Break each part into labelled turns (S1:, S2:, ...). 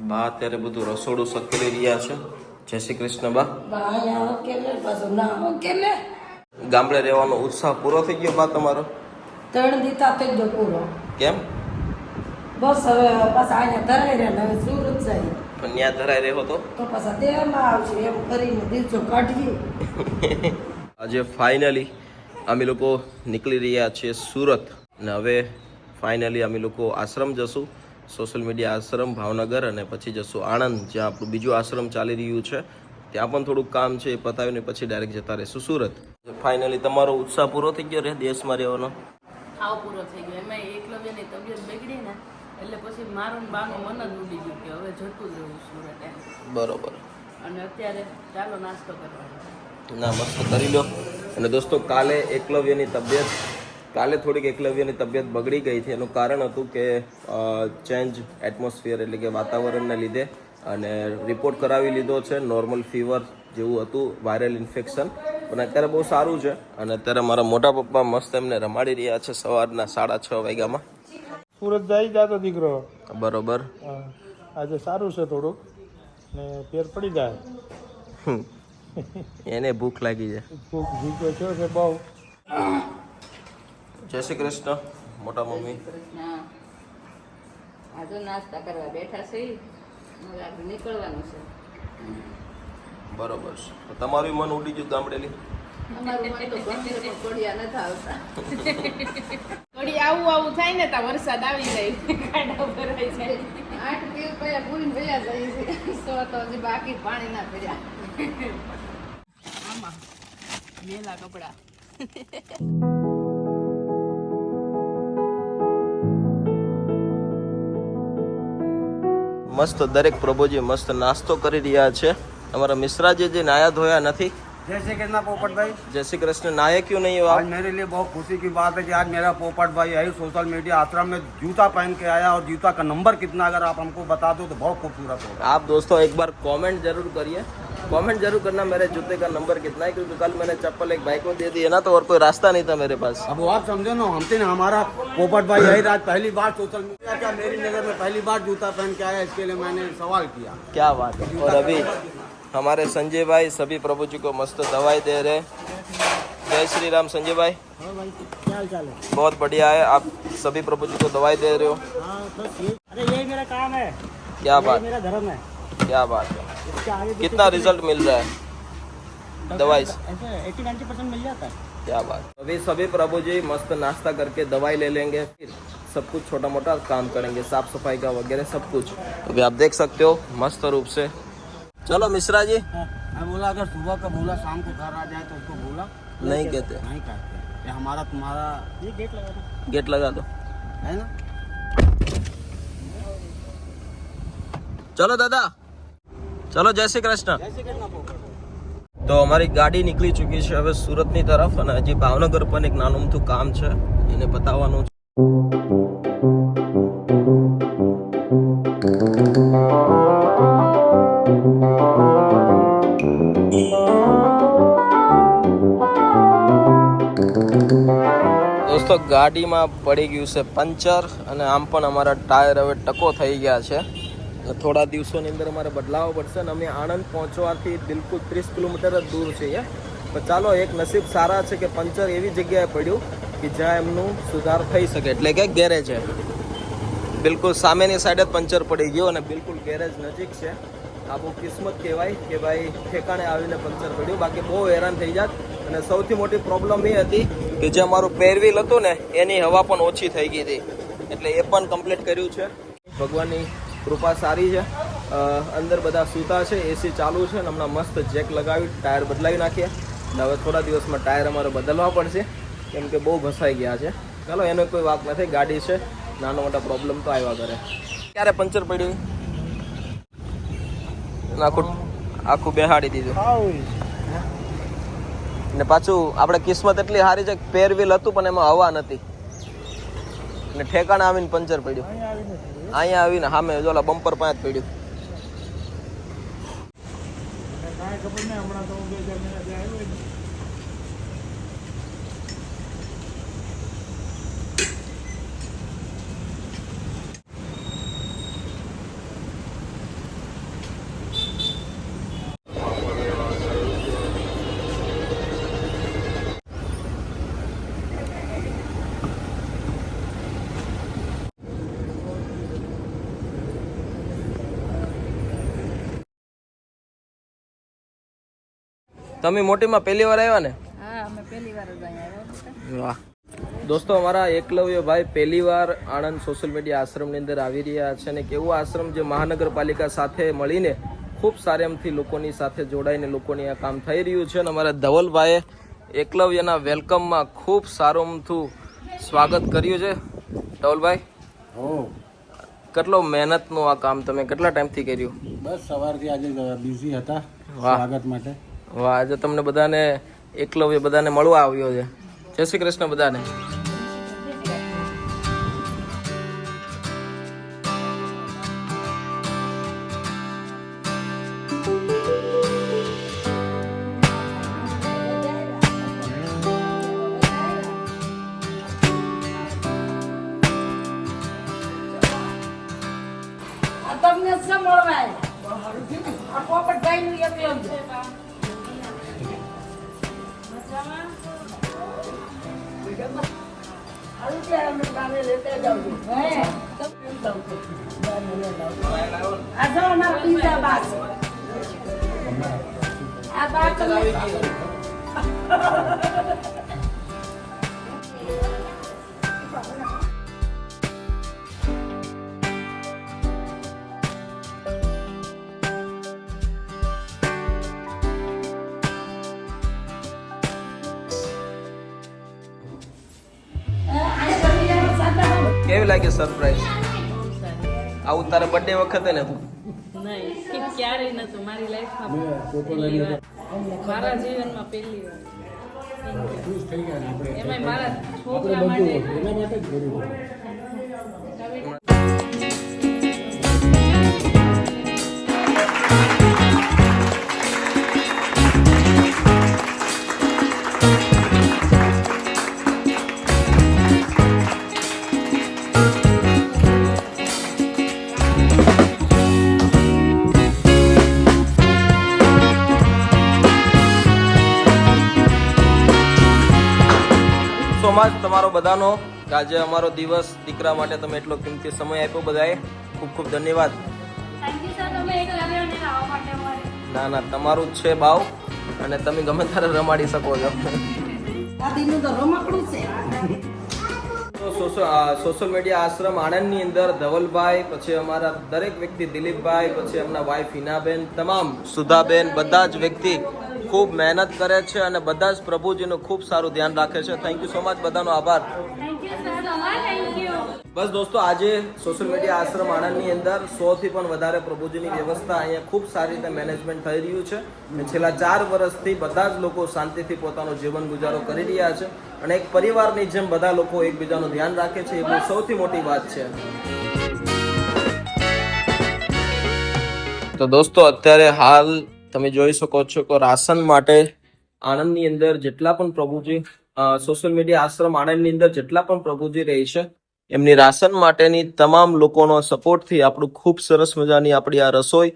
S1: બા અત્યારે બધું રસોડું સકેલી રહ્યા છે. જય શ્રી કૃષ્ણ બા. ગામડે રહેવાનો ઉત્સાહ પૂરો થઈ ગયો બા તમારો?
S2: 3 દીતા થઈ ગયો પૂરો.
S1: કેમ?
S2: બસ હવે પાછા અહીંયા ધરાઈ રહ્યા હવે સુરત જાય.
S1: પણ ત્યાં ધરાઈ રહ્યો તો
S2: પાછા દેવામાં આવશે એમ કરીને દિવસો કાઢીએ.
S1: આજે ફાઇનલી અમે લોકો નીકળી રહ્યા છીએ સુરત અને હવે ફાઇનલી અમે લોકો આશ્રમ જશું. સોશિયલ મીડિયા આશ્રમ ભાવનગર અને પછી જશું આણંદ, જ્યાં આપણું બીજું આશ્રમ ચાલી રહ્યું છે. ત્યાં પણ થોડુંક કામ છે, એ પતાવીને પછી ડાયરેક્ટ જતા રહીશું સુરત. ફાઇનલી તમારો ઉત્સાહ પૂરો થઈ ગયો રે દેશમાં રહેવાનો?
S3: હાવ પૂરો થઈ ગયો. એમાં એકલવ્યની તબિયત બગડી ને એટલે પછી મારું બાનું મન જ ઉડી ગયું કે હવે જતું જ રહેવું સુરત એમ.
S1: બરોબર.
S3: અને અત્યારે ચાલો નાસ્તો કરવાનો.
S1: ના, મસ્ત કરી લો. અને દોસ્તો, કાલે થોડીક એકલવ્યની તબિયત બગડી ગઈ હતી. એનું કારણ હતું કે ચેન્જ એટમોસ્ફિયર એટલે કે વાતાવરણને લીધે, અને રિપોર્ટ કરાવી લીધો છે. નોર્મલ ફીવર જેવું હતું, વાયરલ ઇન્ફેક્શન. પણ અત્યારે બહુ સારું છે. અને અત્યારે મારા મોટા પપ્પા મસ્ત એમને રમાડી રહ્યા છે સવારના 6:30 વાગ્યામાં.
S4: સુરત જાય જાતો દીકરો.
S1: બરોબર.
S4: આજે સારું છે થોડુંક ને ફેર પડી જાય.
S1: એને ભૂખ લાગી છે.
S4: ભૂખ ભૂખ્યો થયો છે બહુ.
S1: જય શ્રી કૃષ્ણ મોટા મમ્મી.
S3: હા, આજે નાસ્તા કરવા બેઠા છે. હવે આપણે નીકળવાનું છે.
S1: બરોબર છે. તો તમારું મન ઉડી ગયું ગામડેલી?
S3: અમારું મન તો ગમે પણ કોડિયા નથી આવતા. કોડી આવું થાય ને ત્યાં વરસાદ આવી જાય, ખાડા ભરાઈ જાય. 8 દિવસ પહેલા ભૂલીને ભયા જાય છે. સો તો હજી બાકી પાણી ના પડ્યા. આમાં મેલા કપડા.
S1: મસ્ત દરેક પ્રભુજી મસ્ત નાસ્તો કરી રહ્યા છે. हमारा मिश्रा जी नाया धोया नहीं.
S5: जय श्री कृष्ण पोपट भाई.
S1: जय श्री कृष्ण. नाया क्यों नहीं हो आप?
S5: आज मेरे लिए बहुत खुशी की बात है कि आज मेरा पोपट भाई है सोशल मीडिया आश्रम में जूता पहन के आया, और जूता का नंबर कितना अगर आप हमको बता दो तो बहुत खूबसूरत होगा.
S1: आप दोस्तों एक बार कमेंट जरूर करिए. कमेंट जरूर करना मेरे जूते का नंबर कितना है, क्योंकि कल मैंने चप्पल एक भाई को दे दी है ना, तो और कोई रास्ता नहीं था मेरे पास.
S5: अब आप समझो ना, हमसे ना हमारा पोपट भाई है आज पहली बार सोशल मीडिया का मेरी नजर में पहली बार जूता पहन के आया, इसके लिए मैंने सवाल किया.
S1: क्या बात है. और अभी हमारे संजय भाई सभी प्रभु जी को मस्त दवाई दे रहे. जय श्री राम संजय भाई.
S4: क्या हाल चाल है?
S1: बहुत बढ़िया है. आप सभी प्रभु जी को दवाई दे रहे हो.
S4: हाँ बस ये, अरे यही मेरा काम है.
S1: क्या बात,
S4: मेरा धर्म है.
S1: क्या बात है.
S4: इसके आगे
S1: कितना रिजल्ट मिल रहा है दवाई से?
S4: ऐसे 80-90% मिल जाता है.
S1: क्या बात. अभी सभी प्रभु जी मस्त नाश्ता करके दवाई ले लेंगे, फिर सब कुछ छोटा मोटा काम करेंगे, साफ सफाई का वगैरह सब कुछ. अभी आप देख सकते हो मस्त रूप से. चलो मिश्रा जी.
S5: मैं बोला अगर सुबह का बोला शाम को घर आ जाए तो उसको बोला
S1: नहीं कहते.
S5: नहीं कहते. ये हमारा तुम्हारा
S4: ये गेट लगा दो.
S1: गेट लगा दो.
S5: है ना.
S1: चलो दादा, चलो. जय श्री कृष्ण. તો અમારી ગાડી નીકળી ચૂકી છે હવે સુરતની તરફ, અને હજી ભાવનગર પણ એક નાનું મોટું કામ છે, એને બતાવવાનું છે. દોસ્તો ગાડીમાં પડી ગયું છે પંચર, અને આમ પણ અમારા ટાયર હવે ટકો થઈ ગયા છે. થોડા દિવસોની અંદર અમારે બદલાવવો પડશે, અને અમે આણંદ પહોંચવાથી બિલકુલ 30 કિલોમીટર જ દૂર છીએ. પણ ચાલો, એક નસીબ સારા છે કે પંચર એવી જગ્યાએ પડ્યું કે જ્યાં એમનું સુધાર થઈ શકે, એટલે કે ગેરેજ છે. બિલકુલ સામેની સાઈડ જ પંચર પડી ગયું, અને બિલકુલ ગેરેજ નજીક છે. આ બહુ કિસ્મત કહેવાય કે ભાઈ ઠેકાણે આવીને પંચર પડ્યું, બાકી બહુ હેરાન થઈ જાત. અને સૌથી મોટી પ્રોબ્લેમ એ હતી કે જે અમારું પેરવીલ હતું ને એની હવા પણ ઓછી થઈ ગઈ હતી, એટલે એ પણ કમ્પ્લીટ કર્યું છે. ભગવાનની કૃપા સારી છે. અંદર બધા સૂતા છે, એસી ચાલુ છે, અને હમણાં મસ્ત જેક લગાવી ટાયર બદલાવી નાખ્યા. હવે થોડા દિવસમાં ટાયર અમારે બદલવા પડશે, કેમ કે બહુ ઘસાઈ ગયા છે. ચાલો, એનો કોઈ વાત નથી, ગાડી છે, નાનો મોટા પ્રોબ્લેમ તો આવ્યા કરે. ક્યારે પંચર પડ્યું? આખું બેહાડી દીધું. ને પાછું આપણે કિસ્મત એટલી સારી છે કે પેરવીલ હતું પણ એમાં હવા નથી, ને ઠેકાણે આવીને પંચર પડ્યું. અહીંયા આવીને સામે જોલા બમ્પર પાસે જ પડ્યું.
S4: ખબર નહીં હમણાં તો 2000 મહિના આવ્યો.
S1: તમે મોટીમાં પહેલી વાર આવ્યા ને?
S3: હા અમે પહેલી વાર જ અહીંયા આવ્યા.
S1: વાહ દોસ્તો, અમારા એકલવ્યભાઈ પહેલી વાર આણંદ સોશિયલ મીડિયા આશ્રમની અંદર આવી રહ્યા છે અને કેવો આશ્રમ જે મહાનગરપાલિકા સાથે મળીને ખૂબ સારામથી લોકોની સાથે જોડાઈને લોકોની આ કામ થઈ રહ્યું છે અને અમારા ધવલભાઈએ એકલવ્યના વેલકમમાં ખૂબ સારું સ્વાગત કર્યું છે. ધવલભાઈ, કેટલો મહેનતનું આ કામ તમે કેટલા ટાઈમથી કર્યું?
S4: બસ સવારથી આજે બિઝી હતા
S1: વાહ.
S4: સ્વાગત માટે.
S1: વાહ, આજે તમને બધાને એકલવ્ય બધાને મળવા આવ્યો છે. જય શ્રી કૃષ્ણ બધાને.
S2: આ તમને શું મળવા આવ્યા? આ પોપટભાઈનું એકલું જ. આવું છે, અમે બાને લેતા જાઉં છું. હે? આ જો અમારા પીઝા બા છે. આ બા તમને
S1: કેવી લાગી સરપ્રાઈઝ? આવું તારા બર્થડે વખતે ને તું?
S3: નહીં, ક્યારેય નતું મારી લાઈફમાં પહેલી વાર. મારા જીવનમાં પહેલી વાર. એમાંય મારા છોકરા માટે.
S4: એના માટે જ કર્યું.
S1: સમાજ તમારો બધાનો કે આજે અમારો દિવસ દીકરા માટે તમે એટલો કિંમતી સમય આપ્યો, બધાએ ખૂબ ખૂબ ધન્યવાદ. ના ના, તમારું જ છે ભાવ અને તમે ગમે ત્યારે રમાડી શકો છો.
S2: દાદીનું તો રમકડું છે.
S1: તો સોશિયલ મીડિયા આશ્રમ આણંદની અંદર ધવલભાઈ, પછી અમારા દરેક વ્યક્તિ દિલીપભાઈ, પછી એમના વાઇફ હિનાબેન, તમામ સુધાબેન, બધા જ વ્યક્તિ ખૂબ મહેનત કરે છે અને બધા જ પ્રભુજીનું ખૂબ સારું ધ્યાન રાખે છે. થેન્ક યુ સો મચ, બધાનો આભાર. બસ દોસ્તો, આજે સોશિયલ મીડિયા આશ્રમ આણંદની અંદર 100 થી પણ વધારે પ્રભુજીની વ્યવસ્થા અહીંયા ખૂબ સારી રીતે મેનેજમેન્ટ થઈ રહ્યું છે અને છેલ્લા 4 વર્ષથી બધા જ લોકો શાંતિથી પોતાનો જીવન ગુજારો કરી રહ્યા છે અને એક પરિવારની જેમ બધા લોકો એકબીજાનું ધ્યાન રાખે છે. એ બહુ સૌથી મોટી વાત છે. તો દોસ્તો, અત્યારે હાલ તમે જોઈ શકો છો કે રાશન માટે આણંદની અંદર જેટલા પણ પ્રભુજી સોશિયલ મીડિયા આશ્રમ આણંદની અંદર જેટલા પણ પ્રભુજી રહે છે એમની રાશન માટેની તમામ લોકોનો સપોર્ટથી આપણું ખૂબ સરસ મજાની આપણી આ રસોઈ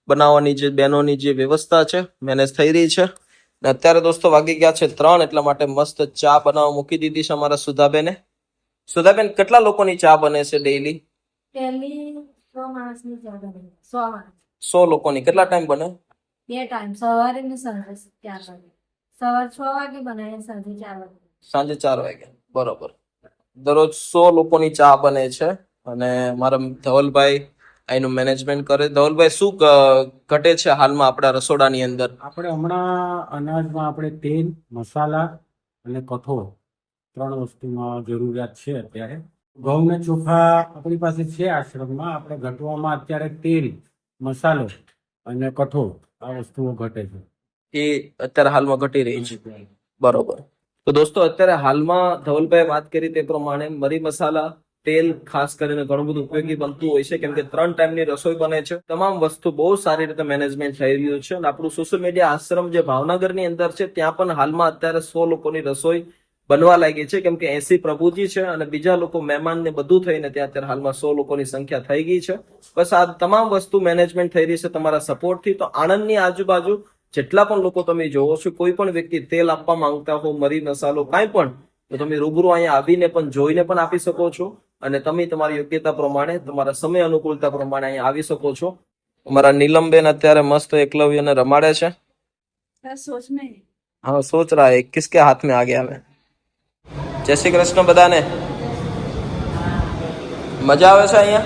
S1: બનાવવાની જે બહેનોની જે વ્યવસ્થા છે મેનેજ થઈ રહી છે. અને અત્યારે દોસ્તો વાગી ગયા છે 3, એટલા માટે મસ્ત ચા બનાવવા મૂકી દીધી છે અમારા સુધાબેને. સુધાબેન, કેટલા લોકોની ચા બને છે ડેઈલી? 100 લોકોની. કેટલા ટાઈમ બને?
S6: 2 ટાઈમ, સવારે ને સાંજે 4 વાગે. સવાર 6 વાગે બનાવે, સાંજે 4 વાગે.
S1: સાંજે 4 વાગે. બરોબર. દરરોજ 100 લોકોની ચા બને છે અને મારા ધવલભાઈ એનું મેનેજમેન્ટ કરે. ધવલભાઈ, શું ઘટે છે હાલમાં આપણા રસોડાની અંદર?
S4: આપણે હમણાં અનાજમાં આપણે તેલ, મસાલા અને કઠોળ 3 વસ્તુમાં જરૂરિયાત છે અત્યારે. ઘઉં ને ચોખા આપણી પાસે છે આશ્રમમાં. આપણે ઘટવામાં અત્યારે તેલ, મસાલો અને કઠોળ આ વસ્તુઓ ઘટે છે.
S1: એ અત્યારે હાલમાં ઘટી રહી છે. બરોબર. તો દોસ્તો, અત્યારે હાલમાં ધવલભાઈ વાત કરી તે પ્રમાણે મરી મસાલા, તેલ ખાસ કરીને ઘણું બધું ઉપયોગી બનતું હોય છે કેમ કે 3 ટાઈમની રસોઈ બને છે. તમામ વસ્તુ બહુ સારી રીતે મેનેજમેન્ટ થઈ રહ્યું છે અને આપણું સોશિયલ મીડિયા આશ્રમ જે ભાવનગરની અંદર છે ત્યાં પણ હાલમાં અત્યારે 100 લોકોની રસોઈ બનવા લાગી છે કેમ કે 80 પ્રભુજી છે અને બીજા લોકો મહેમાન ને બધું થઈને ત્યાં અત્યારે હાલમાં 100 લોકોની સંખ્યા થઈ ગઈ છે. બસ આ તમામ વસ્તુ મેનેજમેન્ટ થઈ રહી છે તમારા સપોર્ટથી. તો આણંદની આજુબાજુ જેટલા પણ લોકો તમે જોવો છો, કોઈ પણ વ્યક્તિ તેલ આપવા માંગતા હો, મરી મસાલો કાંઈ પણ, તો તમે રૂબરૂ અહીંયા આવીને પણ જોઈને પણ આપી શકો છો અને તમે તમારી યોગ્યતા પ્રમાણે, તમારા સમય અનુકૂળતા પ્રમાણે અહીંયા આવી શકો છો. અમારા નીલમબેન અત્યારે મસ્ત એકલવ્યને રમાડે છે.
S3: સોચ નહીં.
S1: हाँ सोच रहा है किसके हाथ में आ गया मैं. जय श्री कृष्ण बधाने. मजा આવે છે અહીંયા.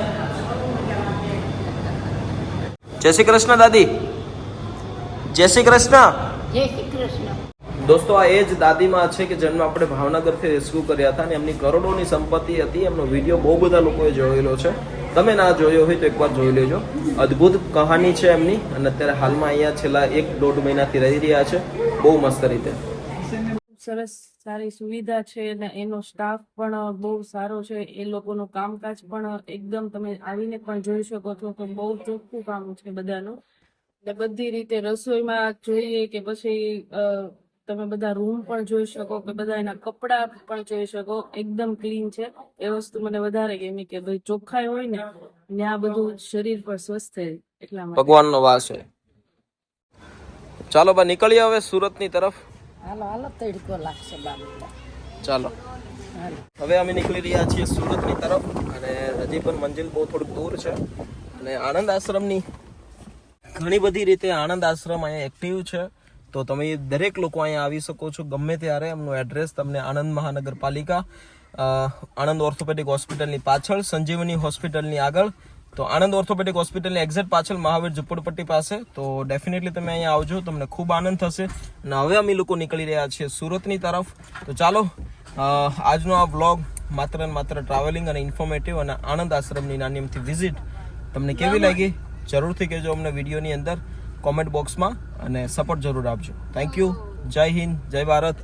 S1: જય શ્રી કૃષ્ણ દાદી. જય શ્રી કૃષ્ણ.
S2: જય શ્રી કૃષ્ણ.
S1: દોસ્તો આ એ જ દાદીમાં છે કે જેમને આપણે ભાવનગરથી રેસ્ક્યુ કર્યા હતા અને એમની કરોડોની સંપત્તિ હતી. એમનો વિડીયો બહુ બધા લોકોએ જોયેલો છે. તમે ના જોયો હોય તો એકવાર જોઈ લેજો. અદ્ભુત કહાની છે એમની અને અત્યારે હાલમાં અહીંયા છેલ્લા 1-1.5 મહિનાથી રહી રહ્યા છે બહુ મસ્ત રીતે.
S3: સરસ સારી સુવિધા છે અને એનો સ્ટાફ પણ બહુ સારો છે. એ લોકોનું કામકાજ પણ એકદમ તમે આવીને પણ જોઈ શકો છો કે બહુ ચોખ્ખું કામ છે બધાનું. ને બધી રીતે રસોઈમાં જોઈએ કે પછી તમે બધા રૂમ પણ જોઈ શકો કે બધા એના કપડાં પણ જોઈ શકો એકદમ ક્લીન છે. એ વસ્તુ મને વધારે ગમી કે ભાઈ ચોખ્ખાઈ હોય ને ત્યાં બધું શરીર પર સ્વસ્થ થાય એટલા માટે.
S1: ભગવાનનો વાસ છે. ચાલો બા નીકળીએ હવે સુરતની તરફ.
S2: હાલો હાલો તડકો લાગશે બાબુ.
S1: ચાલો હવે અમે નીકળી રહ્યા છીએ સુરતની તરફ અને હજી પણ મંજિલ બહુ થોડુંક દૂર છે. અને આનંદ આશ્રમની ઘણી બધી રીતે આનંદ આશ્રમ અહીંયા એક્ટિવ છે. તો તમે દરેક લોકો અહીંયા આવી શકો છો ગમે ત્યારે. એમનું એડ્રેસ તમને આણંદ મહાનગરપાલિકા આણંદ ઓર્થોપેડિક હોસ્પિટલની પાછળ, સંજીવની હોસ્પિટલની આગળ, તો આણંદ ઓર્થોપેડિક હોસ્પિટલની એક્ઝેક્ટ પાછળ મહાવીર ઝુંપડપટ્ટી પાસે. તો ડેફિનેટલી તમે અહીંયા આવજો, તમને ખૂબ આનંદ થશે. અને હવે અમે લોકો નીકળી રહ્યા છીએ સુરતની તરફ. તો ચાલો આજનો આ વ્લોગ માત્ર ને માત્ર ટ્રાવેલિંગ અને ઇન્ફોર્મેટિવ અને આનંદ આશ્રમની નાની અમથી વિઝિટ તમને કેવી લાગી જરૂરથી કહેજો અમને વિડીયોની અંદર કોમેન્ટ બોક્સમાં અને સપોર્ટ જરૂર આપજો. Thank you. જય હિન્દ, જય ભારત.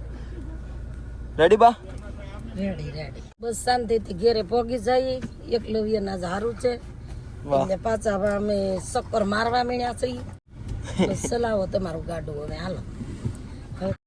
S1: રેડી બા?
S2: રેડી. બસ શાંતિથી ઘેરે પોગી જઈએ. એકલવ્યના ઝારું છે એટલે પાછા હવે અમે સક્કર મારવા મીણ્યા છીએ. બસ ચલાવો તમારું ગાડું હવે હાલો.